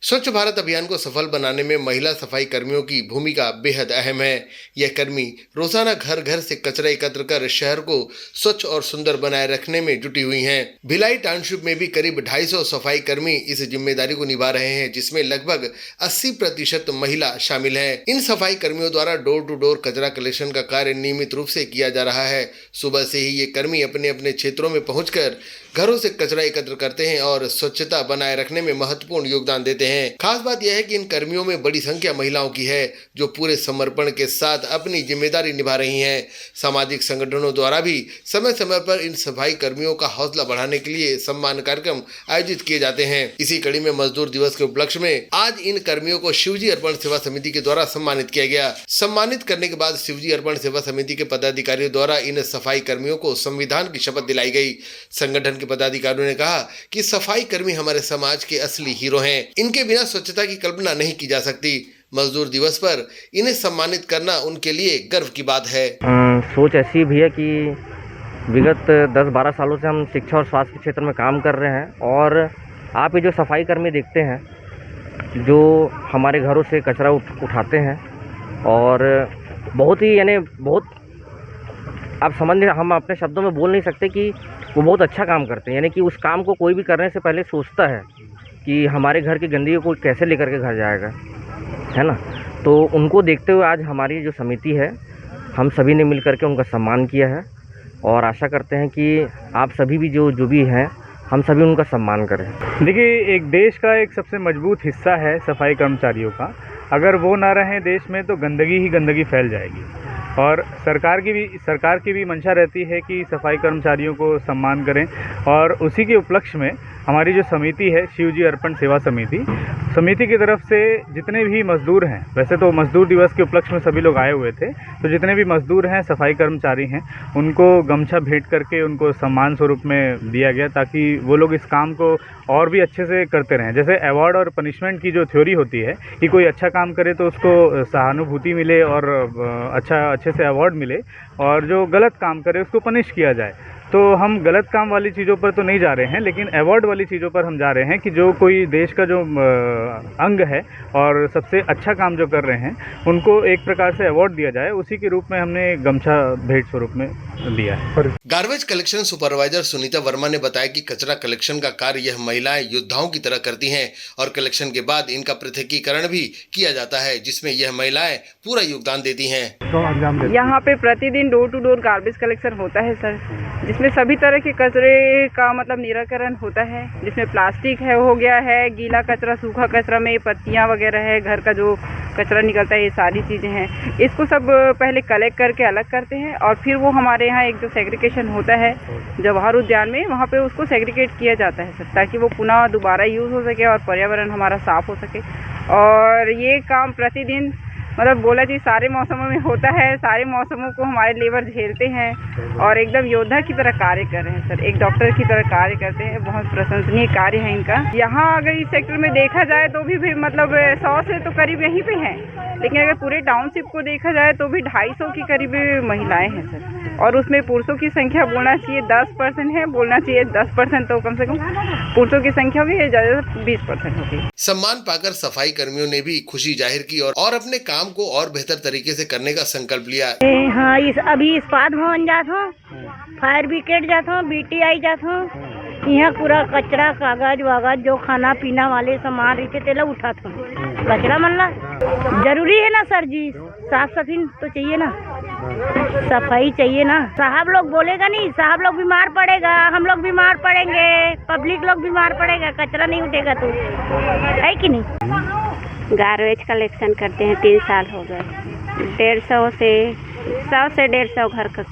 स्वच्छ भारत अभियान को सफल बनाने में महिला सफाई कर्मियों की भूमिका बेहद अहम है। यह कर्मी रोजाना घर घर से कचरा एकत्र कर शहर को स्वच्छ और सुंदर बनाए रखने में जुटी हुई हैं। भिलाई टाउनशिप में भी करीब 250 सफाई कर्मी इस जिम्मेदारी को निभा रहे हैं, जिसमें लगभग 80% महिला शामिल है। इन सफाई कर्मियों द्वारा डोर टू डोर कचरा कलेक्शन का कार्य नियमित रूप से किया जा रहा है। सुबह से ही ये कर्मी अपने अपने क्षेत्रों में पहुंचकर घरों से कचरा एकत्र करते हैं और स्वच्छता बनाए रखने में महत्वपूर्ण योगदान देते हैं। खास बात यह है कि इन कर्मियों में बड़ी संख्या महिलाओं की है, जो पूरे समर्पण के साथ अपनी जिम्मेदारी निभा रही हैं। सामाजिक संगठनों द्वारा भी समय समय पर इन सफाई कर्मियों का हौसला बढ़ाने के लिए सम्मान कार्यक्रम आयोजित किए जाते हैं। इसी कड़ी में मजदूर दिवस के उपलक्ष्य में आज इन कर्मियों को शिवजी अर्पण सेवा समिति के द्वारा सम्मानित किया गया। सम्मानित करने के बाद शिवजी अर्पण सेवा समिति के पदाधिकारियों द्वारा इन सफाई कर्मियों को संविधान की शपथ दिलाई गई। संगठन पदाधिकारियों ने कहा कि सफाई कर्मी हमारे समाज के असली हीरो हैं। इनके बिना स्वच्छता की कल्पना नहीं की जा सकती। मजदूर दिवस पर इन्हें सम्मानित करना उनके लिए गर्व की बात है। सोच ऐसी भी है कि विगत 10-12 सालों से हम शिक्षा और स्वास्थ्य के क्षेत्र में काम कर रहे हैं और आप ये जो सफाई कर्मी देखते हैं, जो हमारे घरों से कचरा उठाते हैं और बहुत ही बहुत आप समझ, हम अपने शब्दों में बोल नहीं सकते कि वो बहुत अच्छा काम करते हैं। यानी कि उस काम को कोई भी करने से पहले सोचता है कि हमारे घर की गंदगी को कैसे लेकर के घर जाएगा, है ना। तो उनको देखते हुए आज हमारी जो समिति है, हम सभी ने मिलकर के उनका सम्मान किया है और आशा करते हैं कि आप सभी भी जो भी हैं, हम सभी उनका सम्मान करें। देखिए, एक देश का एक सबसे मजबूत हिस्सा है सफाई कर्मचारियों का। अगर वो ना रहें देश में तो गंदगी ही गंदगी फैल जाएगी। और सरकार की भी मंशा रहती है कि सफाई कर्मचारियों को सम्मान करें और उसी के उपलक्ष्य में हमारी जो समिति है, शिवजी अर्पण सेवा समिति की तरफ से जितने भी मज़दूर हैं, वैसे तो मज़दूर दिवस के उपलक्ष्य में सभी लोग आए हुए थे, तो जितने भी मज़दूर हैं, सफाई कर्मचारी हैं, उनको गमछा भेंट करके उनको सम्मान स्वरूप में दिया गया, ताकि वो लोग इस काम को और भी अच्छे से करते रहें। जैसे अवार्ड और पनिशमेंट की जो थ्योरी होती है कि कोई अच्छा काम करे तो उसको सहानुभूति मिले और अच्छे से अवार्ड मिले, और जो गलत काम करे उसको पनिश किया जाए। तो हम गलत काम वाली चीज़ों पर तो नहीं जा रहे हैं, लेकिन अवार्ड वाली चीज़ों पर हम जा रहे हैं कि जो कोई देश का जो अंग है और सबसे अच्छा काम जो कर रहे हैं, उनको एक प्रकार से अवार्ड दिया जाए। उसी के रूप में हमने गमछा भेंट स्वरूप में दिया है। Garbage collection supervisor Sunita Verma ने बताया कि कचरा कलेक्शन का कार्य यह महिलाएं योद्धाओं की तरह करती हैं और कलेक्शन के बाद इनका पृथकीकरण भी किया जाता है, जिसमें यह महिलाएं पूरा योगदान देती हैं। यहाँ पे प्रतिदिन door to door garbage collection होता है सर, जिसमें सभी तरह के कचरे का मतलब निराकरण होता है। जिसमें प्लास्टिक है, हो गया है, गीला कचरा, सूखा कचरा में पत्तियाँ वगैरह है, घर का जो कचरा निकलता है, ये सारी चीज़ें हैं। इसको सब पहले कलेक्ट करके अलग करते हैं और फिर वो हमारे यहाँ एक जो सेग्रीगेशन होता है जवाहर उद्यान में, वहाँ पे उसको सेग्रीगेट किया जाता है सर, ताकि वो पुनः दोबारा यूज़ हो सके और पर्यावरण हमारा साफ़ हो सके। और ये काम प्रतिदिन मतलब बोला जी सारे मौसमों में होता है। सारे मौसमों को हमारे लेबर झेलते हैं और एकदम योद्धा की तरह कार्य कर रहे हैं सर, एक डॉक्टर की तरह कार्य करते हैं। बहुत प्रशंसनीय कार्य है इनका। यहाँ अगर इस सेक्टर में देखा जाए तो भी मतलब 100 से तो करीब यहीं पे हैं, लेकिन अगर पूरे टाउनशिप को देखा जाए तो भी 250 की करीब महिलाएं हैं सर। और उसमें पुरुषों की संख्या बोलना चाहिए 10% है, बोलना चाहिए 10% तो कम से कम पुरुषों की संख्या होगी, ज़्यादा 20% होगी। सम्मान पाकर सफाई कर्मियों ने भी खुशी जाहिर की और अपने काम को और बेहतर तरीके से करने का संकल्प लिया। हाँ, अभी इस्पात भवन जात हो, फायर ब्रिगेड जात हो, BTI जात हो, यहाँ पूरा कचरा कागज वागज जो खाना पीना वाले सामान रहते तेला उठात हो। कचरा मल्ला जरूरी है ना सर जी, साफ सफाई तो चाहिए ना, सफाई चाहिए ना। साहब लोग बोलेगा नहीं, साहब लोग बीमार पड़ेगा, हम लोग बीमार पड़ेंगे, पब्लिक लोग बीमार पड़ेगा, कचरा नहीं उठेगा तो, है कि नहीं। गार्बेज कलेक्शन करते हैं 3 साल हो गए। 100 से 150 घर का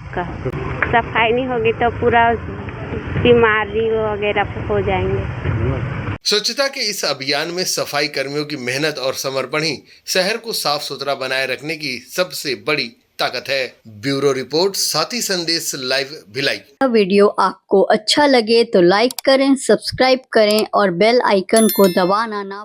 सफाई नहीं होगी तो पूरा बीमारी वगैरह हो जाएंगे। स्वच्छता के इस अभियान में सफाई कर्मियों की मेहनत और समर्पण ही शहर को साफ सुथरा बनाए रखने की सबसे बड़ी ताकत है। ब्यूरो रिपोर्ट, साथी संदेश लाइव भिलाई। वीडियो आपको अच्छा लगे तो लाइक करें, सब्सक्राइब करें और बेल आइकन को दबाना ना